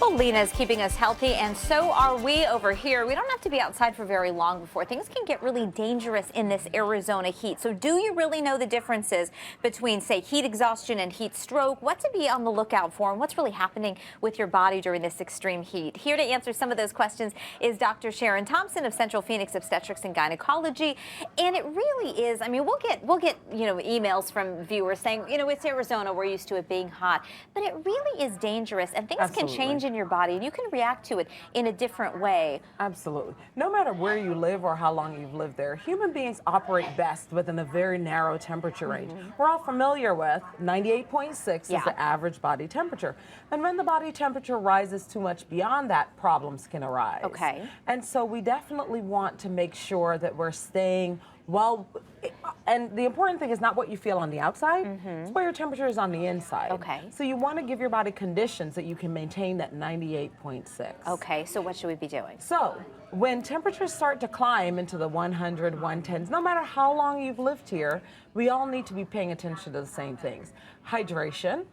Well, Lena is keeping us healthy, and so are we over here. We don't have to be outside for very long before things can get really dangerous in this Arizona heat. So do you really know the differences between, say, heat exhaustion and heat stroke? What to be on the lookout for, and what's really happening with your body during this extreme heat? Here to answer some of those questions is Dr. Sharon Thompson of Central Phoenix Obstetrics and Gynecology. And it really is, I mean, we'll get emails from viewers saying, it's Arizona, we're used to it being hot, but it really is dangerous, and things can change in your body, and you can react to it in a different way. Absolutely. No matter where you live or how long you've lived there, human beings operate best within a very narrow temperature range. We're all familiar with 98.6 is the average body temperature. And when the body temperature rises too much beyond that, problems can arise. Okay. And so we definitely want to make sure that we're staying well, and the important thing is not what you feel on the outside, it's where your temperature is on the inside. Okay. So you want to give your body conditions that you can maintain that 98.6. Okay, so what should we be doing? So when temperatures start to climb into the 100, 110s, no matter how long you've lived here, we all need to be paying attention to the same things. Hydration,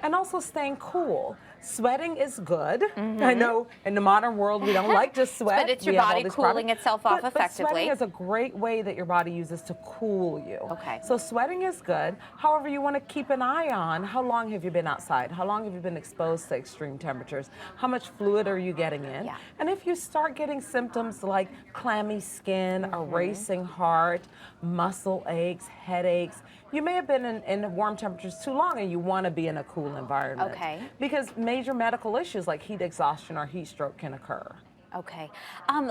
and also staying cool. Sweating is good. I know in the modern world we don't like to sweat. But it's your body cooling itself off effectively. But sweating is a great way that your body uses to cool you. Okay. So sweating is good. However, you want to keep an eye on how long have you been outside? How long have you been exposed to extreme temperatures? How much fluid are you getting in? Yeah. And if you start getting symptoms like clammy skin, a racing heart, muscle aches, headaches, you may have been in warm temperatures too long, and you want to be in a cool environment. Okay. Because major medical issues like heat exhaustion or heat stroke can occur. Okay.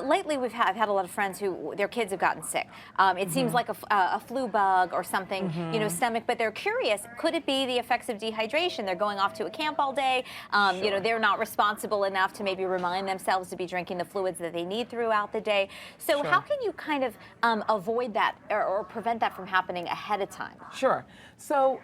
Lately, I've had a lot of friends who their kids have gotten sick. It seems like a flu bug or something, stomach. But they're curious. Could it be the effects of dehydration? They're going off to a camp all day. They're not responsible enough to maybe remind themselves to be drinking the fluids that they need throughout the day. So how can you kind of avoid that or prevent that from happening ahead of time? Sure. So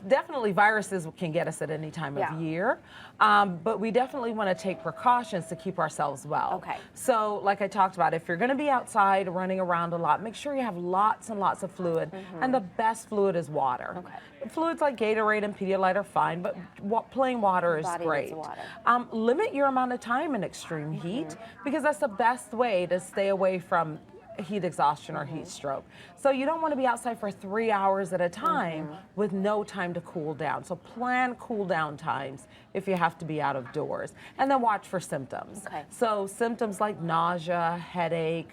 definitely viruses can get us at any time of year, but we definitely want to take precautions to keep ourselves well. Okay. So like I talked about, if you're going to be outside running around a lot, make sure you have lots and lots of fluid, and the best fluid is water. Okay. Fluids like Gatorade and Pedialyte are fine, but plain water is great. Limit your amount of time in extreme heat, because that's the best way to stay away from heat exhaustion or heat stroke. So you don't want to be outside for 3 hours at a time with no time to cool down. So plan cool down times if you have to be out of doors. And then watch for symptoms. Okay. So symptoms like nausea, headache,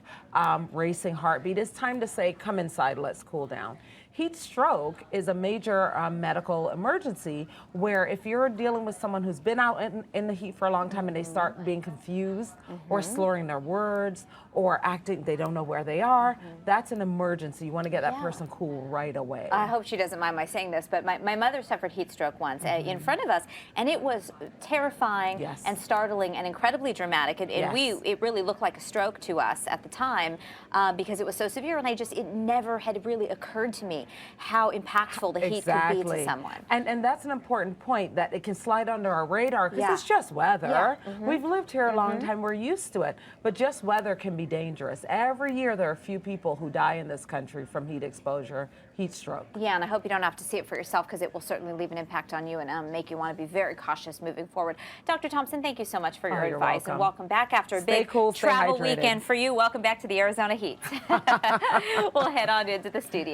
racing heartbeat, it's time to say, come inside, let's cool down. Heat stroke is a major medical emergency where if you're dealing with someone who's been out in the heat for a long time and they start being confused or slurring their words or acting, they don't know where they are, that's an emergency. You want to get that person cool right away. I hope she doesn't mind my saying this, but my mother suffered heat stroke once in front of us, and it was terrifying and startling and incredibly dramatic. It really looked like a stroke to us at the time because it was so severe, and it never had really occurred to me how impactful the heat could be to someone. And that's an important point, that it can slide under our radar because it's just weather. We've lived here a long time, we're used to it, but just weather can be dangerous. Every year there are a few people who die in this country from heat exposure, heat stroke. Yeah, and I hope you don't have to see it for yourself, because it will certainly leave an impact on you and make you want to be very cautious moving forward. Dr. Thompson, thank you so much for your advice, and welcome back after a big travel weekend for you. Welcome back to the Arizona heat. We'll head on into the studio.